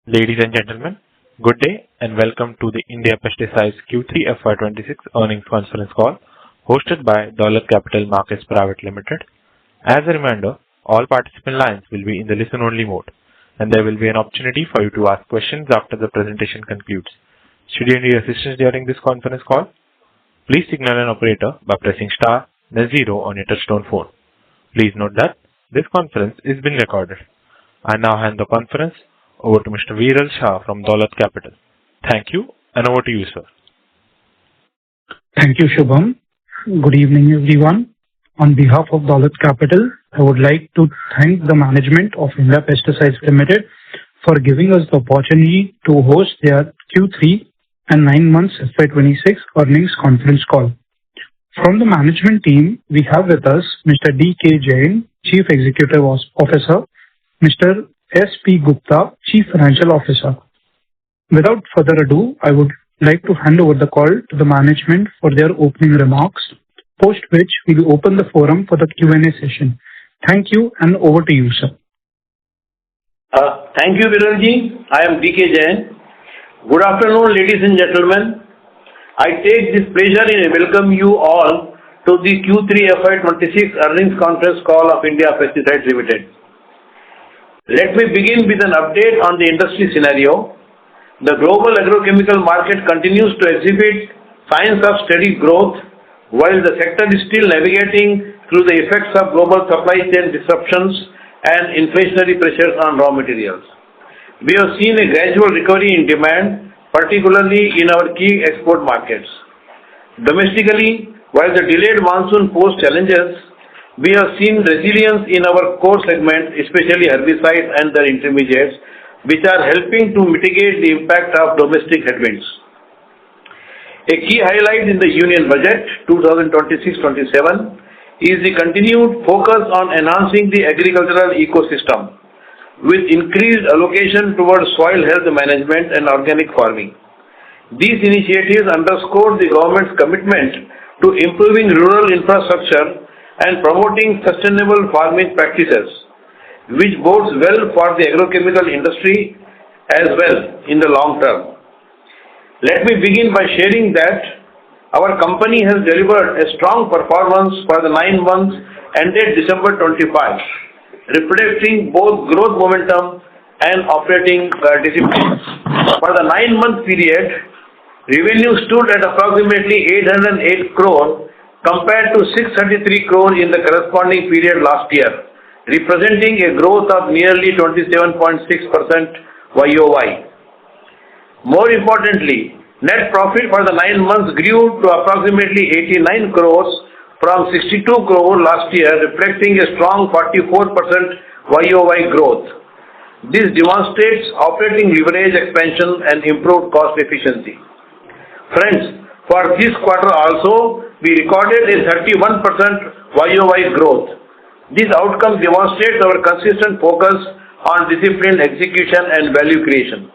Ladies and gentlemen, good day and welcome to the India Pesticides Q3 FY26 earnings conference call hosted by Dolat Capital Markets Private Limited. As a reminder, all participant lines will be in the listen-only mode, and there will be an opportunity for you to ask questions after the presentation concludes. Should you need assistance during this conference call, please signal an operator by pressing star then 0 on your touchtone phone. Please note that this conference is being recorded. I now hand the conference over to Mr. Viral Shah from Dolat Capital. Thank you, and over to you, sir. Thank you, Shubham. Good evening, everyone. On behalf of Dolat Capital, I would like to thank the management of India Pesticides Limited for giving us the opportunity to host their Q3 and 9 months FY26 earnings conference call. From the management team, we have with us Mr. D.K. Jain, Chief Executive Officer, Mr. S.P. Gupta, Chief Financial Officer. Without further ado, I would like to hand over the call to the management for their opening remarks, post which we will open the forum for the Q&A session. Thank you, and over to you, sir. Thank you, Viralji. I am D.K. Jain. Good afternoon, ladies and gentlemen. I take this pleasure in welcome you all to the Q3 FY26 earnings conference call of India Pesticides Limited. Let me begin with an update on the industry scenario. The global agrochemical market continues to exhibit signs of steady growth, while the sector is still navigating through the effects of global supply chain disruptions and inflationary pressures on raw materials. We have seen a gradual recovery in demand, particularly in our key export markets. Domestically, while the delayed monsoon posed challenges, we have seen resilience in our core segment, especially herbicides and their intermediates, which are helping to mitigate the impact of domestic headwinds. A key highlight in the Union Budget 2026-27 is the continued focus on enhancing the agricultural ecosystem, with increased allocation towards soil health management and organic farming. These initiatives underscore the government's commitment to improving rural infrastructure and promoting sustainable farming practices, which bodes well for the agrochemical industry as well in the long term. Let me begin by sharing that our company has delivered a strong performance for the 9 months ended December 25, reflecting both growth momentum and operating discipline. For the 9-month period, revenue stood at approximately 808 crore compared to 633 crore in the corresponding period last year, representing a growth of nearly 27.6% YOY. More importantly, net profit for the 9 months grew to approximately 89 crores from 62 crore last year, reflecting a strong 44% YOY growth. This demonstrates operating leverage expansion and improved cost efficiency. Friends, for this quarter also, we recorded a 31% YOY growth. This outcome demonstrates our consistent focus on disciplined execution and value creation.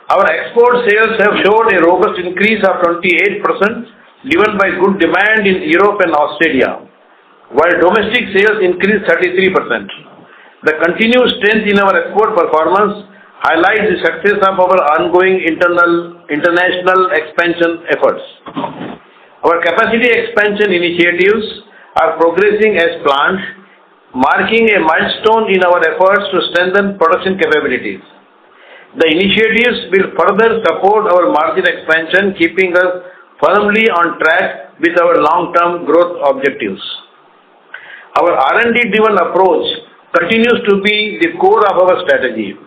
Our export sales have showed a robust increase of 28%, driven by good demand in Europe and Australia, while domestic sales increased 33%. The continued strength in our export performance highlights the success of our ongoing international expansion efforts. Our capacity expansion initiatives are progressing as planned, marking a milestone in our efforts to strengthen production capabilities. The initiatives will further support our margin expansion, keeping us firmly on track with our long-term growth objectives. Our R&D-driven approach continues to be the core of our strategy.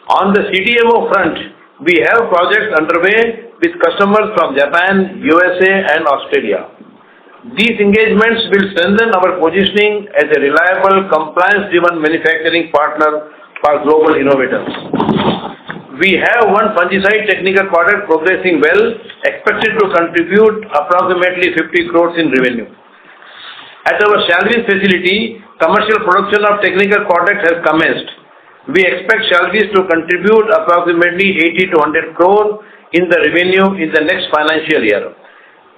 On the CDMO front, we have projects underway with customers from Japan, USA, and Australia. These engagements will strengthen our positioning as a reliable, compliance-driven manufacturing partner for global innovators. We have one fungicide technical product progressing well, expected to contribute approximately 50 crores in revenue. At our Shalvis facility, commercial production of technical products has commenced. We expect Shalvis to contribute approximately 80 to 100 crore in the revenue in the next financial year,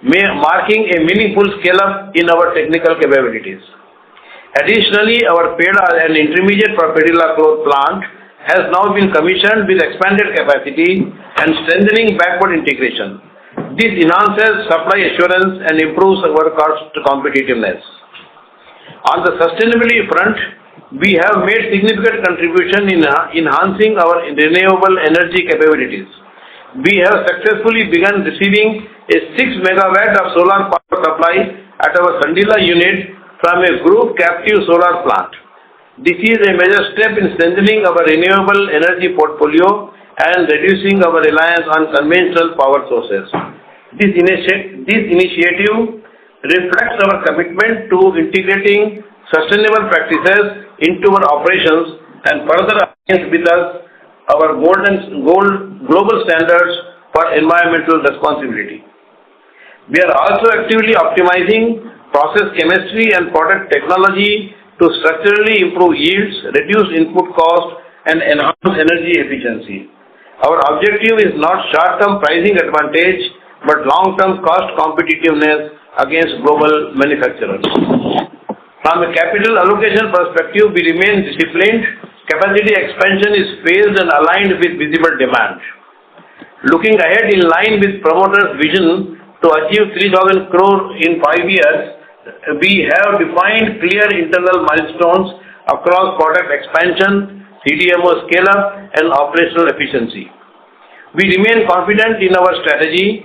marking a meaningful scale-up in our technical capabilities. Additionally, our PEDA, an intermediate for pedilachlor plant, has now been commissioned with expanded capacity and strengthening backward integration. This enhances supply assurance and improves our cost competitiveness. On the sustainability front, we have made significant contribution in enhancing our renewable energy capabilities. We have successfully begun receiving a 6 megawatt of solar power supply at our Sandila unit from a group captive solar plant. This is a major step in strengthening our renewable energy portfolio and reducing our reliance on conventional power sources. This initiative reflects our commitment to integrating sustainable practices into our operations and further aligns with our global standards for environmental responsibility. We are also actively optimizing process chemistry and product technology to structurally improve yields, reduce input cost, and enhance energy efficiency. Our objective is not short-term pricing advantage, but long-term cost competitiveness against global manufacturers. From a capital allocation perspective, we remain disciplined. Capacity expansion is phased and aligned with visible demand. Looking ahead in line with promoters' vision to achieve 3,000 crore in 5 years, we have defined clear internal milestones across product expansion, CDMO scale-up, and operational efficiency. We remain confident in our strategy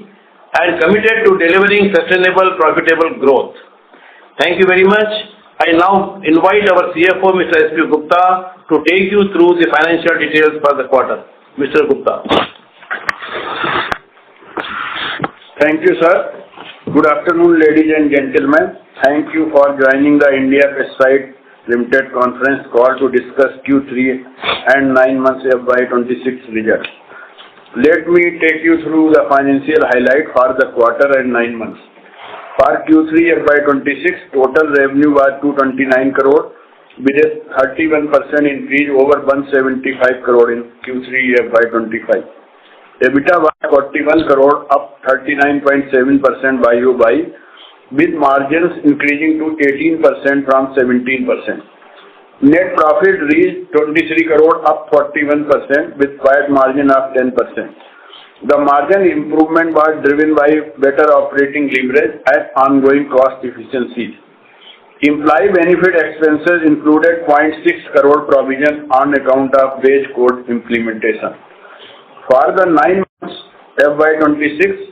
and committed to delivering sustainable, profitable growth. Thank you very much. I now invite our CFO, Mr. S.P. Gupta, to take you through the financial details for the quarter. Mr. Gupta. Thank you, sir. Good afternoon, ladies and gentlemen. Thank you for joining the India Pesticides Limited conference call to discuss Q3 and 9 months FY26 results. Let me take you through the financial highlight for the quarter and 9 months. For Q3 FY26, total revenue was 229 crore with a 31% increase over 175 crore in Q3 FY25. EBITDA was 41 crore, up 39.7% YOY, with margins increasing to 18% from 17%. Net profit reached 23 crore, up 41%, with PAT margin of 10%. The margin improvement was driven by better operating leverage and ongoing cost efficiencies. Employee benefit expenses included 0.6 crore provision on account of wage code implementation. For the 9 months FY26,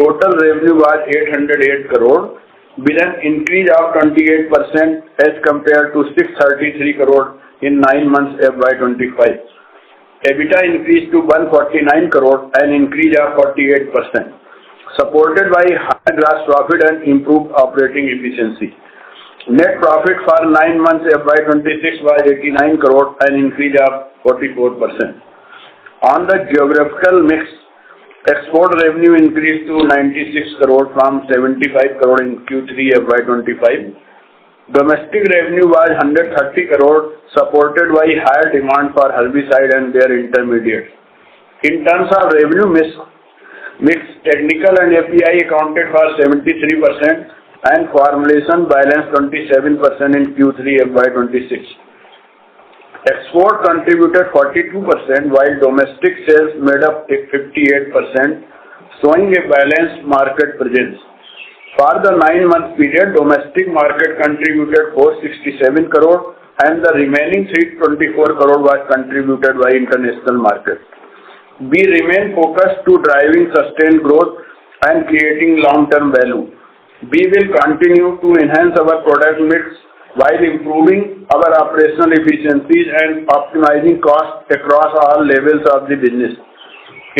total revenue was 808 crore, with an increase of 28% as compared to 633 crore in 9 months FY25. EBITDA increased to 149 crore, an increase of 48%, supported by higher gross profit and improved operating efficiency. Net profit for 9 months FY26 was 89 crore, an increase of 44%. On the geographical mix, export revenue increased to 96 crore from 75 crore in Q3 FY25. Domestic revenue was 130 crore, supported by higher demand for herbicide and their intermediates. In terms of revenue mix, technical and API accounted for 73% and formulation balanced 27% in Q3 FY26. Export contributed 42%, while domestic sales made up 58%, showing a balanced market presence. For the 9-month period, domestic market contributed 467 crore and the remaining 324 crore was contributed by international market. We remain focused to driving sustained growth and creating long-term value. We will continue to enhance our product mix while improving our operational efficiencies and optimizing costs across all levels of the business.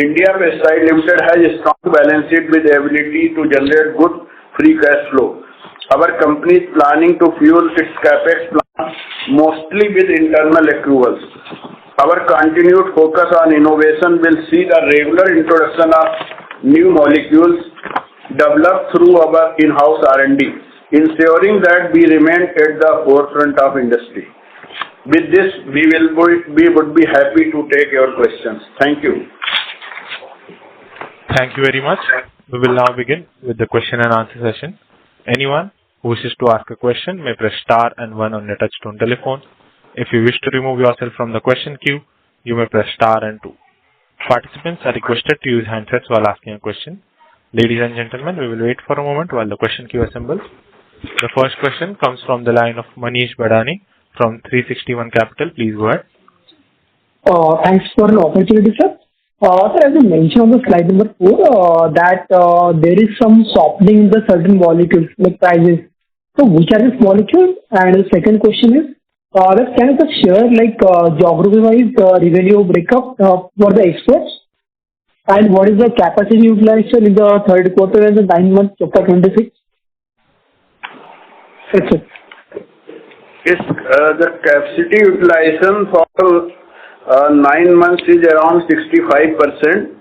India Pesticides Limited has a strong balance sheet with the ability to generate good free cash flow. Our company is planning to fuel its capex plan mostly with internal accruals. Our continued focus on innovation will see the regular introduction of new molecules developed through our in-house R&D, ensuring that we remain at the forefront of industry. With this, we would be happy to take your questions. Thank you. Thank you very much. We will now begin with the question and answer session. Anyone who wishes to ask a question may press star and 1 on your touchtone telephone. If you wish to remove yourself from the question queue, you may press star and 2. Participants are requested to use handsets while asking a question. Ladies and gentlemen, we will wait for a moment while the question queue assembles. The first question comes from the line of Manish Badani from 361 Capital. Please go ahead. Thanks for the opportunity, sir. Sir, as you mentioned on the slide number 4, that there is some softening in the certain molecules, like prices. So, which are these molecules? And the second question is, can you just share like geography-wise revenue breakup for the exports? And what is the capacity utilization in the third quarter and the 9 months of FY26? That's it. Yes, the capacity utilization for 9 months is around 65%.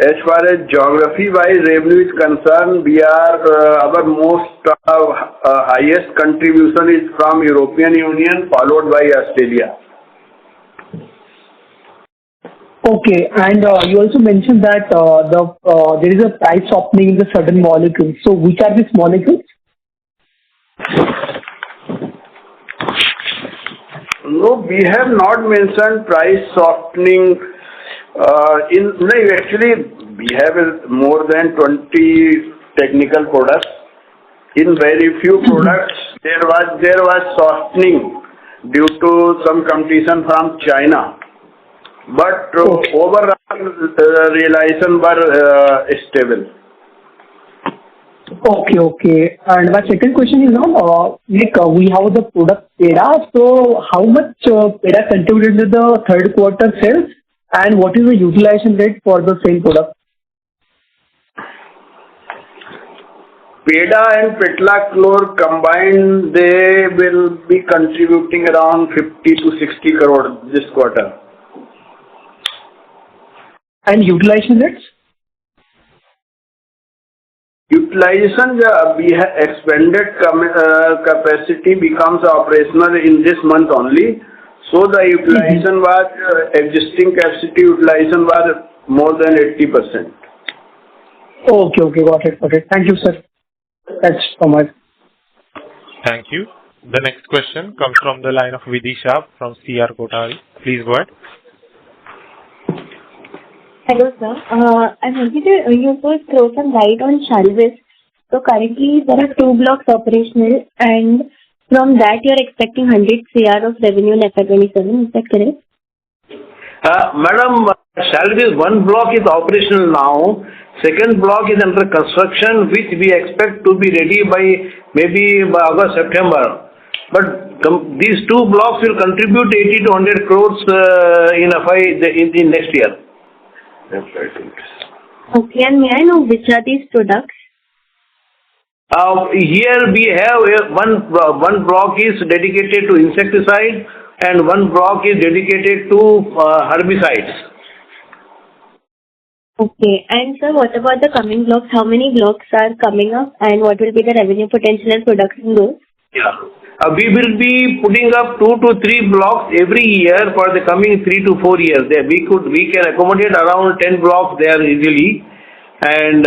As far as geography-wise revenue is concerned, we are our most highest contribution is from European Union, followed by Australia. Okay, and you also mentioned that there is a price softening in the certain molecules. So, which are these molecules? No, we have not mentioned price softening. Actually, we have more than 20 technical products. In very few products, there was softening due to some competition from China. But overall, realization were stable. Okay. And my second question is on, we have the product PEDA. So, how much PEDA contributed to the third quarter sales? And what is the utilization rate for the same product? PEDA and Petlachlor combined, they will be contributing around 50 to 60 crore this quarter. And utilization rates? Utilization, we have expanded capacity becomes operational in this month only. So the utilization was, existing capacity utilization was more than 80%. Okay, got it. Thank you, sir. That's so much. Thank you. The next question comes from the line of Vidisha from CR Kothari. Please go ahead. Hello, sir. I wanted you to throw some light on Shalvis. So currently there are 2 blocks operational, and from that you are expecting 100 CR of revenue in FY27. Is that correct? Madam, Shalvis 1 block is operational now. Second block is under construction, which we expect to be ready by August, September. But these 2 blocks will contribute 80 to 100 crores in next year. Okay, and may I know which are these products? Here we have one block is dedicated to insecticide and 1 block is dedicated to herbicides. Okay, and sir, what about the coming blocks? How many blocks are coming up, and what will be the revenue potential and production goals? Yeah. We will be putting up 2 to 3 blocks every year for the coming 3 to 4 years. We can accommodate around 10 blocks there easily, and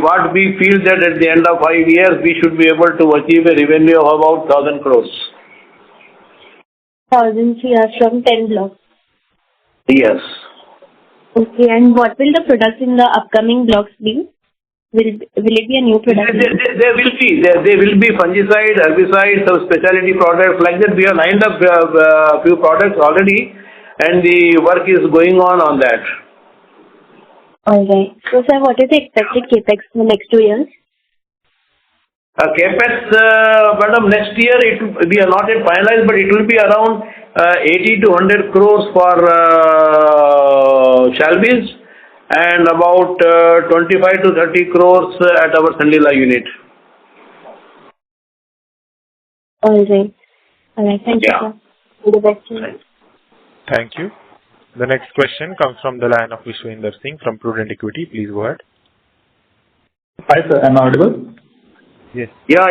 what we feel that at the end of 5 years we should be able to achieve a revenue of about 1,000 crores. 1,000 CR from 10 blocks. Yes. Okay, and what will the products in the upcoming blocks be? Will it be a new product? There will be fungicide, herbicide, some specialty products like that. We have lined up few products already, and the work is going on that. All right. So, sir, what is the expected capex for the next 2 years? Capex, madam, next year we are not yet finalized, but it will be around 80 to 100 crores for Shalvis, and about 25 to 30 crores at our Sandila unit. All right. Thank you, sir. All the best to you. Thank you. The next question comes from the line of Vishwinder Singh from Prudent Equity. Please go ahead. Hi, sir. Am I audible? Yes. Yeah.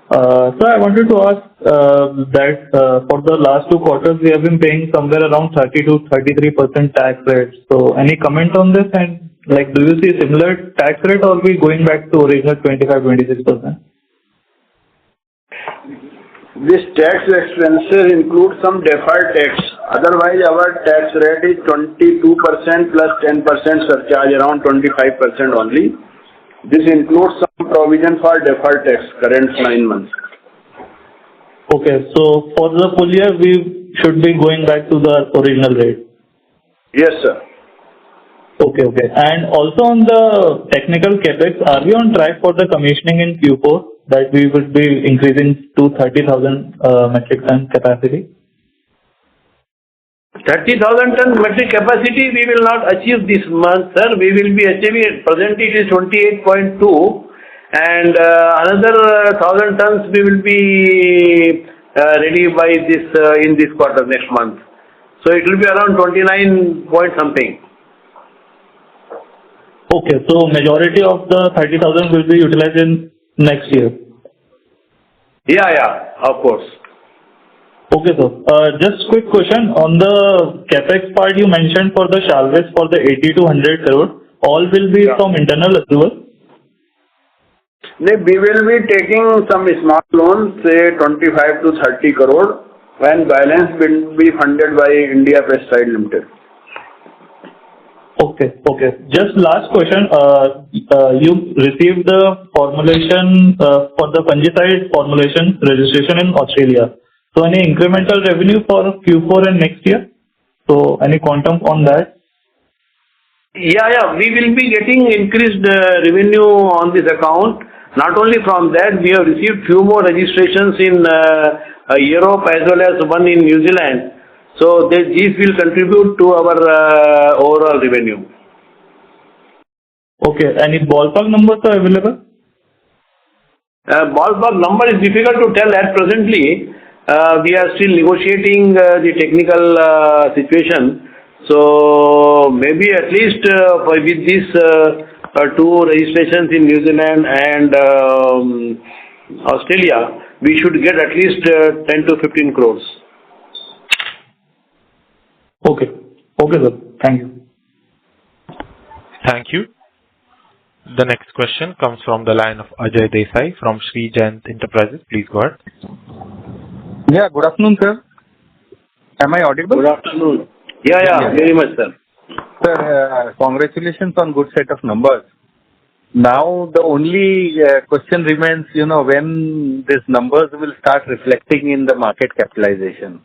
Sir, I wanted to ask that for the last 2 quarters, we have been paying somewhere around 30 to 33% tax rate. So, any comment on this? And do you see similar tax rate, or are we going back to original 25-26%? This tax expenses include some deferred tax. Otherwise, our tax rate is 22% plus 10% surcharge, around 25% only. This includes some provision for deferred tax, current 9 months. Okay, so for the full year, we should be going back to the original rate. Yes, sir. Okay, okay. And also on the technical capex, are we on track for the commissioning in Q4 that we would be increasing to 30,000 metric ton capacity? 30,000 ton metric capacity we will not achieve this month, sir. We will be achieving it. Presently it is 28.2 and another 1,000 tons we will be ready by this in this quarter next month. So it will be around 29 point something. Okay, so majority of the 30,000 will be utilized in next year. Yeah, of course. Okay, sir. Just quick question on the capex part you mentioned for the Chalvis for the 80 to 100 crore. All will be from internal approval. We will be taking some small loans, say 25 to 30 crore, when balance will be funded by India Pesticides Limited. Okay. Just last question. You received the formulation for the fungicide formulation registration in Australia. So any incremental revenue for Q4 and next year? So any quantum on that? Yeah. We will be getting increased revenue on this account. Not only from that, we have received few more registrations in Europe as well as one in New Zealand. So these will contribute to our overall revenue. Okay. Any ballpark numbers are available? Ballpark number is difficult to tell at presently. We are still negotiating the technical situation. So maybe at least with these two registrations in New Zealand and Australia, we should get at least 10 to 15 crores. Okay, sir. Thank you. Thank you. The next question comes from the line of Ajay Desai from Sri Jayant Enterprises. Please go ahead. Yeah, good afternoon, sir. Am I audible? Good afternoon. Yeah, very much, sir. Sir, congratulations on good set of numbers. Now, the only question remains, when these numbers will start reflecting in the market capitalization.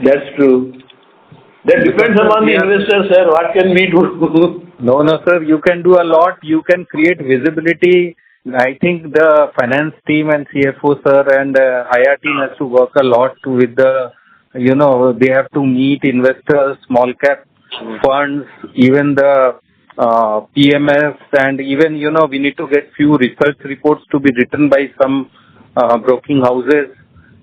That's true. That depends upon the investors, sir. What can we do? No, sir. You can do a lot. You can create visibility. I think the finance team and CFO, sir, and IR team has to work a lot with the, they have to meet investors, small cap funds, even the PMS, and even, we need to get few research reports to be written by some broking houses.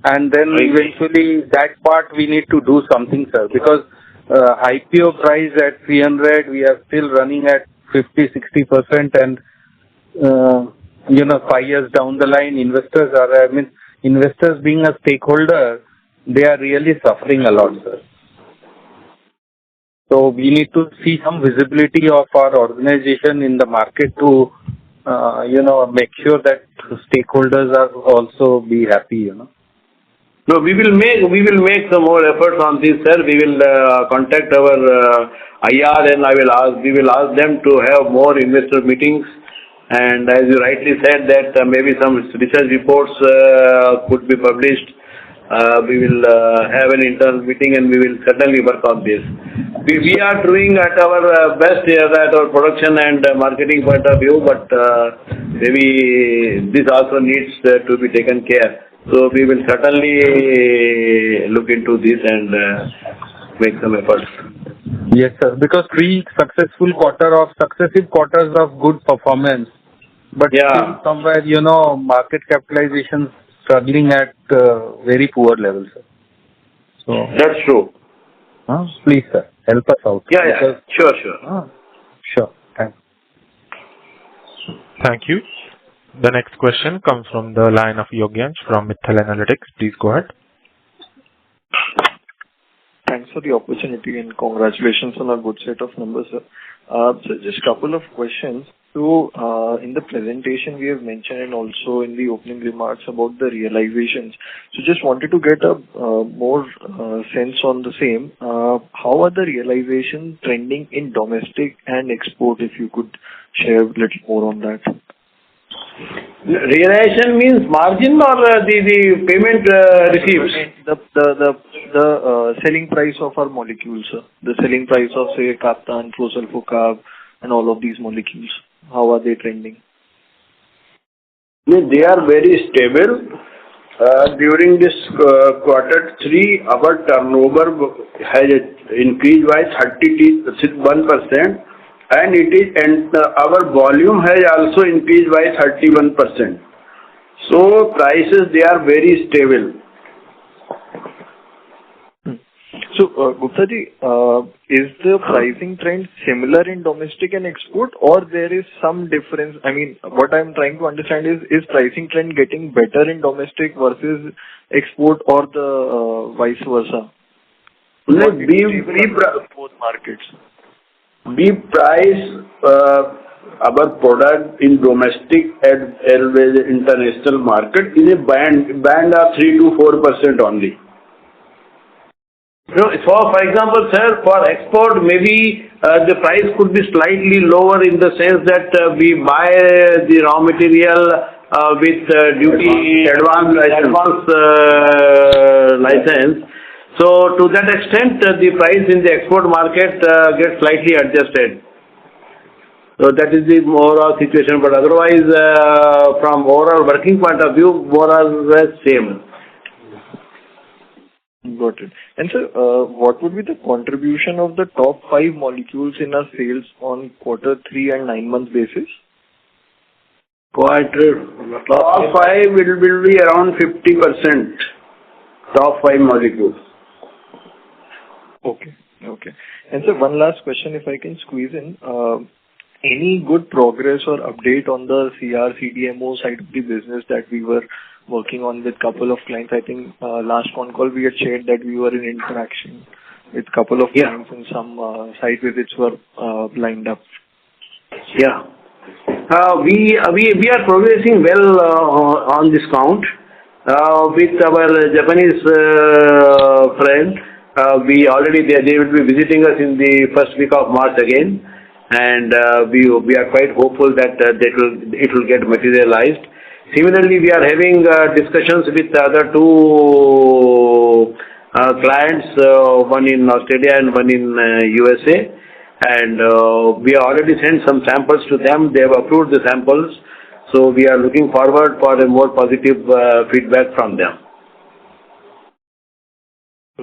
And then eventually that part we need to do something, sir, because IPO price at 300, we are still running at 50-60%, and 5 years down the line, investors being a stakeholder, they are really suffering a lot, sir. So we need to see some visibility of our organization in the market to, make sure that stakeholders are also be happy, No, we will make some more efforts on this, sir. We will contact our IR and we will ask them to have more investor meetings. And as you rightly said that maybe some research reports could be published. We will have an internal meeting and we will certainly work on this. We are doing at our best here at our production and marketing point of view, but maybe this also needs to be taken care. So we will certainly look into this and make some efforts. Yes, sir. Because 3 successive quarters of good performance, but still somewhere, market capitalization struggling at very poor levels, sir. So that's true. Please, sir, help us out. Yeah. Sure. Sure. Thanks. Thank you. The next question comes from the line of Yogyansh from Mithal Analytics. Please go ahead. Thanks for the opportunity and congratulations on a good set of numbers, sir. So just a couple of questions. So, in the presentation, we have mentioned and also in the opening remarks about the realizations. So, just wanted to get a more sense on the same. How are the realization trending in domestic and export? If you could share a little more on that. Realization means margin or the payment received? The selling price of our molecules, sir. The selling price of, say, Captan, Prosulfocarb, and all of these molecules. How are they trending? They are very stable. During this quarter 3, our turnover has increased by 31%, and our volume has also increased by 31%. So prices, they are very stable. So, Gupta ji, is the pricing trend similar in domestic and export, or there is some difference? I mean, what I'm trying to understand is pricing trend getting better in domestic versus export, or the vice versa? Both markets. We price our product in domestic as well as international market in a band of 3 to 4% only. So, for example, sir, for export, maybe the price could be slightly lower in the sense that we buy the raw material with duty advance license. So, to that extent, the price in the export market gets slightly adjusted. So, that is the overall situation. But otherwise, from overall working point of view, more or less same. Got it. And sir, what would be the contribution of the top 5 molecules in our sales on quarter 3 and 9-month basis? Top 5 will be around 50%. Top 5 molecules. Okay. And sir, one last question, if I can squeeze in. Any good progress or update on the CRCDMO side of the business that we were working on with couple of clients? I think last Concall we had shared that we were in interaction with couple of clients and some site visits were lined up. Yeah. We are progressing well on this count with our Japanese friend. We already they will be visiting us in the first week of March again, and we are quite hopeful that it will get materialized. Similarly, we are having discussions with the other 2 clients, one in Australia and one in USA, and we have already sent some samples to them. They have approved the samples, so we are looking forward for a more positive feedback from them.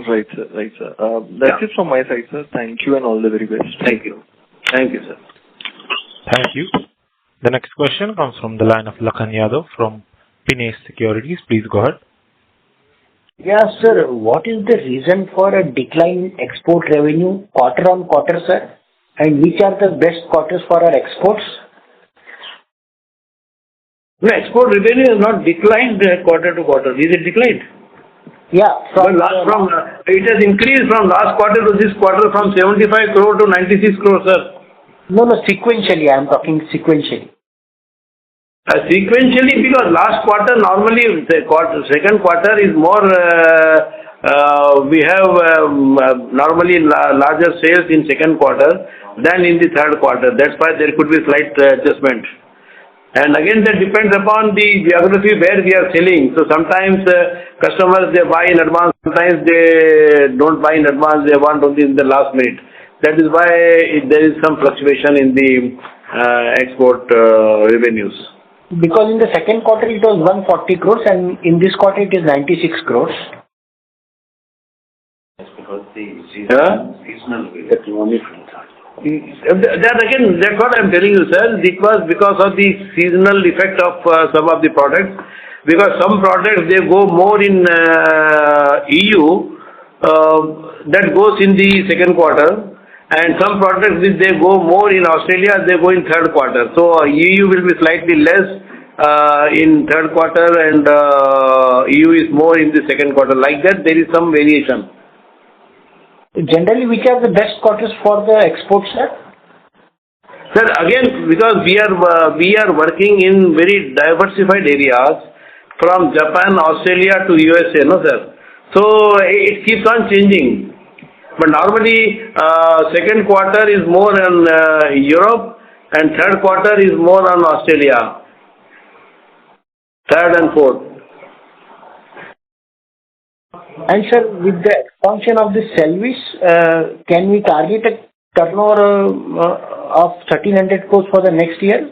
Right, sir. That's it from my side, sir. Thank you and all the very best. Thank you. Thank you, sir. Thank you. The next question comes from the line of Lakhan Yadav from Pinesh Securities. Please go ahead. Yes, sir. What is the reason for a decline in export revenue quarter on quarter, sir? And which are the best quarters for our exports? No, export revenue has not declined quarter to quarter. Is it declined? Yeah. It has increased from last quarter to this quarter from 75 crore to 96 crore, sir. No, sequentially. I am talking sequentially. Sequentially, because last quarter, normally second quarter is more, we have normally larger sales in second quarter than in the third quarter. That's why there could be slight adjustment. And again, that depends upon the geography where we are selling. So sometimes customers, they buy in advance, sometimes they don't buy in advance, they want only in the last minute. That is why there is some fluctuation in the export revenues. Because in the second quarter it was 140 crores and in this quarter it is 96 crores. That's because the seasonal that again, that's what I'm telling you, sir. It was because of the seasonal effect of some of the products. Because some products, they go more in EU, that goes in the second quarter. And some products, they go more in Australia, they go in third quarter. So EU will be slightly less in third quarter and EU is more in the second quarter. Like that, there is some variation. Generally, which are the best quarters for the exports, sir? Sir, again, because we are working in very diversified areas from Japan, Australia to USA, no sir. So it keeps on changing. But normally, second quarter is more on Europe and third quarter is more on Australia. Third and fourth. And sir, with the expansion of the service, can we target a turnover of 1,300 crores for the next year?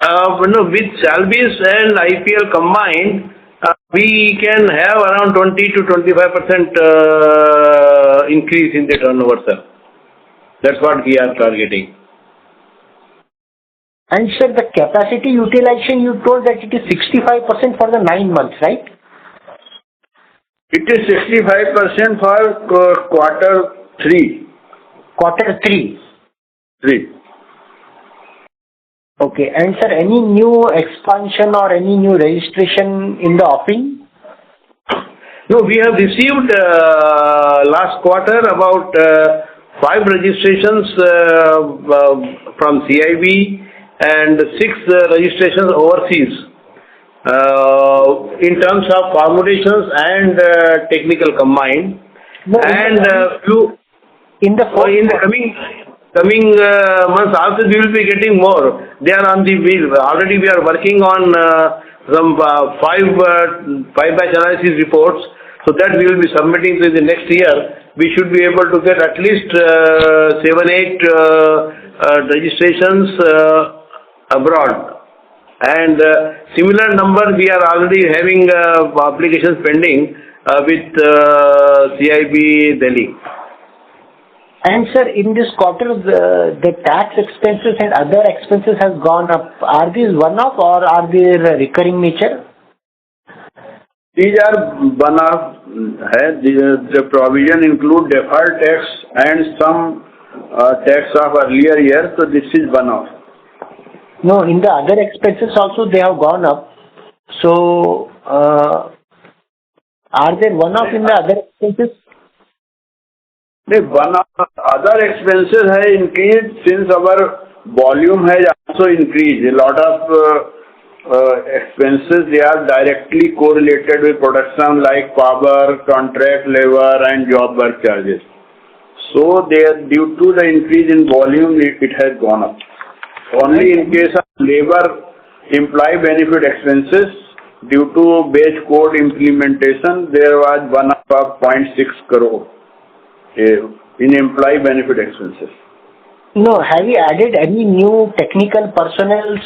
No, with Salvis and IPL combined, we can have around 20 to 25% increase in the turnover, sir. That's what we are targeting. And sir, the capacity utilization, you told that it is 65% for the 9 months, right? It is 65% for quarter 3. Quarter 3. 3. Okay. And sir, any new expansion or any new registration in the offing? No, we have received last quarter about 5 registrations from CIB and 6 registrations overseas in terms of formulations and technical combined. No, and few in the coming months also we will be getting more. They are on the wheel. Already we are working on some 5 batch analysis reports, so that we will be submitting to the next year. We should be able to get at least 7-8 registrations abroad. And similar number we are already having applications pending with CIB Delhi. And sir, in this quarter, the tax expenses and other expenses have gone up. Are these one-off or are they recurring nature? These are one-off. The provision include deferred tax and some tax of earlier year. So this is one-off. No, in the other expenses also they have gone up. So are there one-off in the other expenses? The one-off other expenses have increased since our volume has also increased. A lot of expenses, they are directly correlated with production like power, contract labor and job work charges. So they are due to the increase in volume, it has gone up. Only in case of labor employee benefit expenses, due to base code implementation, there was one-off of 0.6 crore in employee benefit expenses. No, have you added any new technical personnel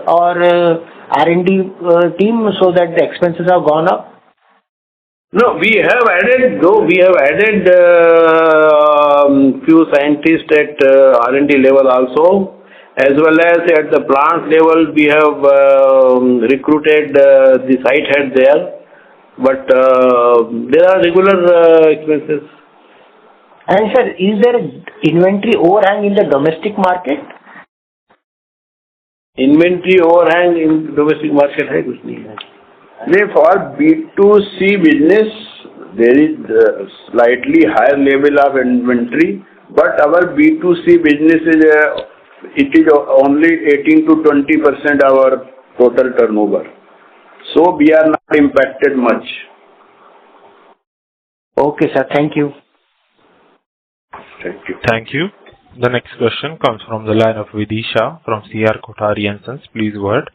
or R&D team so that the expenses have gone up? No, we have added few scientists at R&D level also, as well as at the plant level we have recruited the site head there, but there are regular expenses. And sir, is there inventory overhang in the domestic market? Inventory overhang in domestic market है कुछ नहीं है. For B2C business, there is slightly higher level of inventory, but our B2C business is it is only 18 to 20% our total turnover. So we are not impacted much. Okay, sir. Thank you. Thank you. Thank you. The next question comes from the line of Vidisha from CR Kothari & Sons. Please go ahead.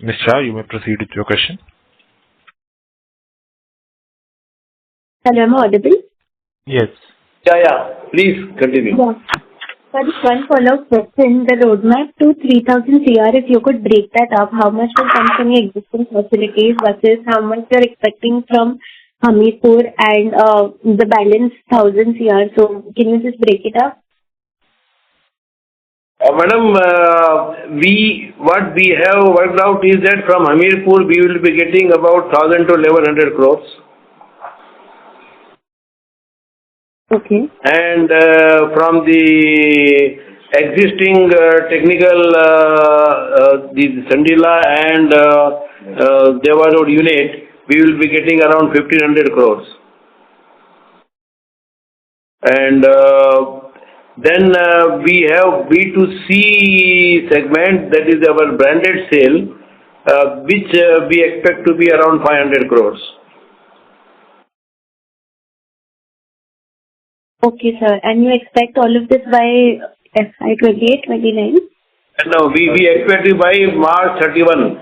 Ms. Shah, you may proceed with your question. Hello, am I audible? Yes. Yeah. Please continue. Yeah. So just one follow-up question. The roadmap to 3,000 CR, if you could break that up, how much will come from your existing facilities versus how much you're expecting from Hamirpur and the balance 1,000 CR. So can you just break it up? Madam, what we have worked out is that from Hamirpur we will be getting about 1,000 to 1,100 crores. Okay. And from the existing technical, the Sandila and Deva Road unit, we will be getting around 1,500 crores. And then we have B2C segment, that is our branded sale, which we expect to be around 500 crores. Okay, sir. And you expect all of this by FY 28-29? No, we expect it by March 31.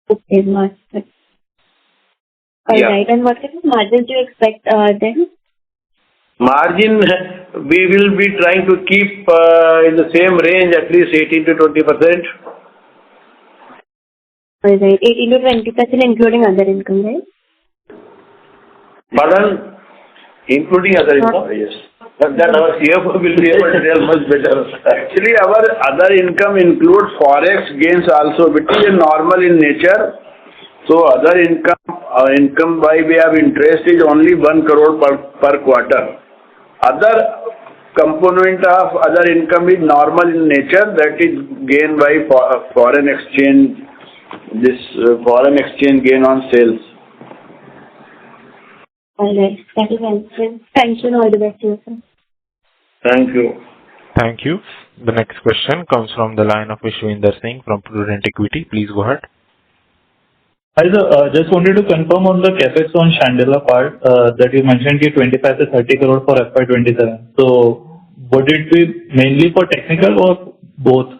Okay, March. All right. And what kind of margins do you expect then? Margin, we will be trying to keep in the same range, at least 18 to 20%. All right. 18 to 20% including other income, right? Pardon? Including other income? Yes. But then our CFO will be able to tell much better. Actually, our other income includes forex gains also, which is normal in nature. So other income by way of interest is only 1 crore per quarter. Other component of other income is normal in nature, that is gain by foreign exchange, foreign exchange gain on sales. All right. That is helpful. Thank you and all the best to you, sir. Thank you. Thank you. The next question comes from the line of Vishwinder Singh from Prudent Equity. Please go ahead. Hi, sir. Just wanted to confirm on the capex on Chandela part that you mentioned 25 to 30 crore for FY27. So would it be mainly for technical or both,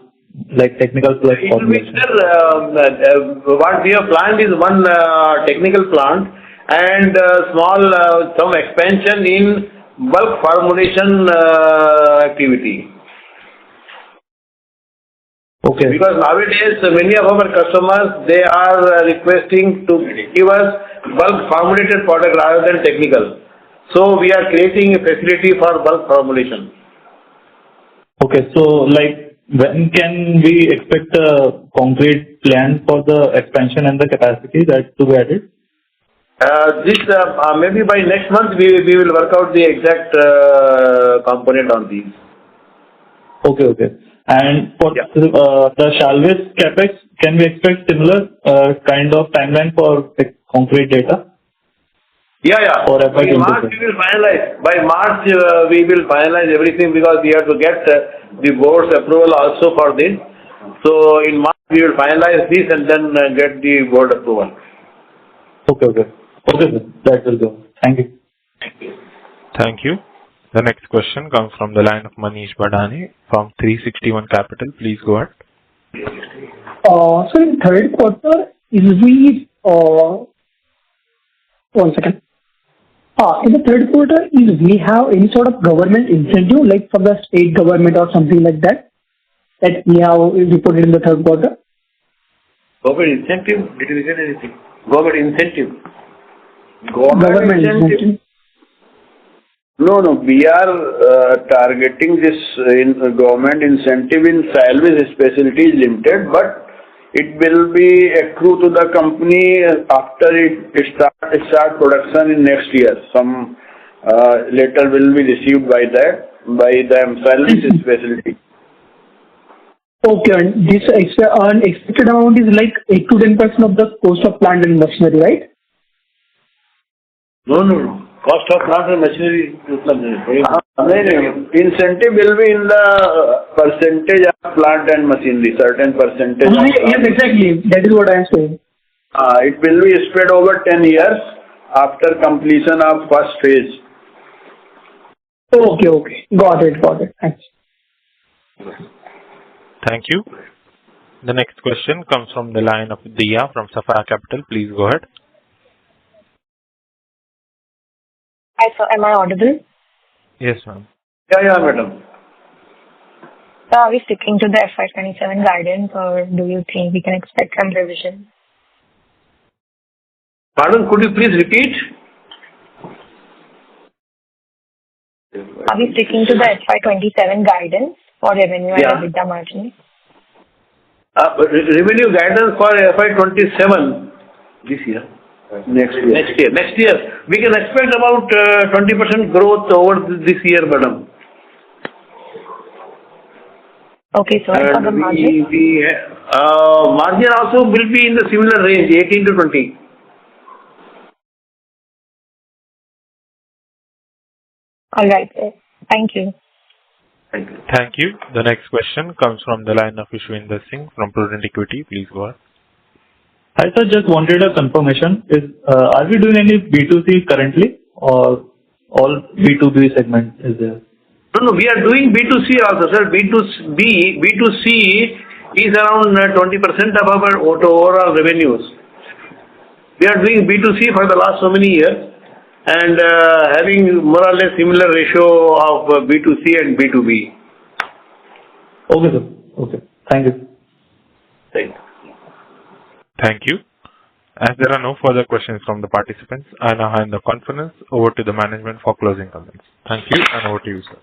like technical plus formulation? What we have planned is one technical plant and small some expansion in bulk formulation activity. Okay. Because nowadays many of our customers, they are requesting to give us bulk formulated product rather than technical. So we are creating a facility for bulk formulation. Okay, so like when can we expect a concrete plan for the expansion and the capacity that to be added? Maybe by next month we will work out the exact component on these. Okay. And for the Shalvis capex, can we expect similar kind of timeline for concrete data? Yeah. For By March we will finalize. By March we will finalize everything because we have to get the board's approval also for this. So in March we will finalize this and then get the board approval. Okay, sir. That will go. Thank you. Thank you. The next question comes from the line of Manish Badane from 361 Capital. Please go ahead. So in third quarter, one second. In the third quarter, we have any sort of government incentive, like from the state government or something like that we have reported in the third quarter? Government incentive? Did you get anything? Government incentive? Government incentive. No. We are targeting this in government incentive in Salvage Specialties Limited, but it will be accrued to the company after it start production in next year. Some letter will be received by the Salvage Specialty. Okay, and this expected amount is like 8 to 10% of the cost of plant and machinery, right? No. Cost of plant and machinery. Incentive will be in the percentage of plant and machinery, certain percentage. Yes, exactly. That is what I am saying. It will be spread over 10 years after completion of first phase. Okay. Got it. Thanks. Thank you. The next question comes from the line of Diya from Sapphire Capital. Please go ahead. Hi, sir. Am I audible? Yes, ma'am. Yeah, madam. So are we sticking to the FY27 guidance or do you think we can expect some revision? Pardon, could you please repeat? Are we sticking to the FY27 guidance for revenue and EBITDA margin? Revenue guidance for FY27 this year. Next year. We can expect about 20% growth over this year, madam. Okay, so for the margin? Margin also will be in the similar range, 18 to 20. All right, sir. Thank you. Thank you. Thank you. The next question comes from the line of Ishwinder Singh from Prudent Equity. Please go ahead. Hi, sir. Just wanted a confirmation. Are we doing any B2C currently or all B2B segment is there? No, we are doing B2C also, sir. B2C is around 20% above our overall revenues. We are doing B2C for the last so many years and having more or less similar ratio of B2C and B2B. Okay, sir. Okay. Thank you. Thank you. Thank you. As there are no further questions from the participants, I now hand the conference over to the management for closing comments. Thank you, and over to you, sir.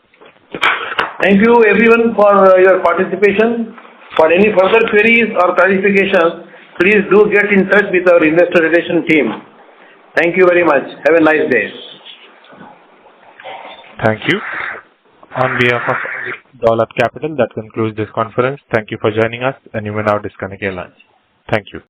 Thank you everyone for your participation. For any further queries or clarifications, please do get in touch with our investor relation team. Thank you very much. Have a nice day. Thank you. On behalf of Dolat Capital, that concludes this conference. Thank you for joining us, and you may now disconnect your lines. Thank you.